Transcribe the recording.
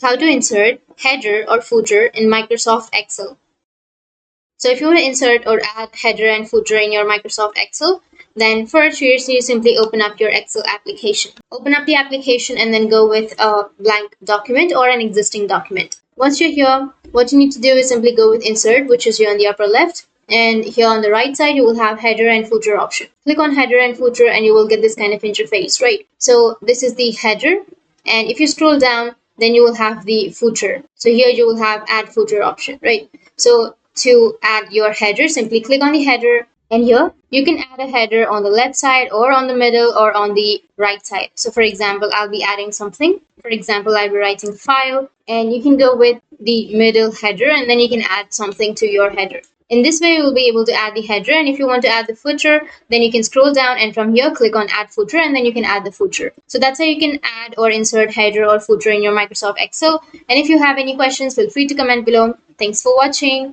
how to insert header or footer in Microsoft Excel. So if you want to insert or add header and footer in your Microsoft Excel, then first you simply open up your Excel application. Open up the application and then go with a blank document or an existing document. Once you're here, what you need to do is simply go with insert, which is here on the upper left. And here on the right side, you will have header and footer option. Click on header and footer and you will get this kind of interface, right? So this is the header. And if you scroll down, then you will have the footer. So here you will have add footer option, right? So to add your header, simply click on the header, and here you can add a header on the left side or on the middle or on the right side. So for example, I'll be adding something. For example, I'll be writing file, and you can go with the middle header and then you can add something to your header. In this way, you will be able to add the header, and if you want to add the footer, then you can scroll down and from here click on add footer and then you can add the footer. So that's how you can add or insert header or footer in your Microsoft Excel. And if you have any questions, feel free to comment below. Thanks for watching.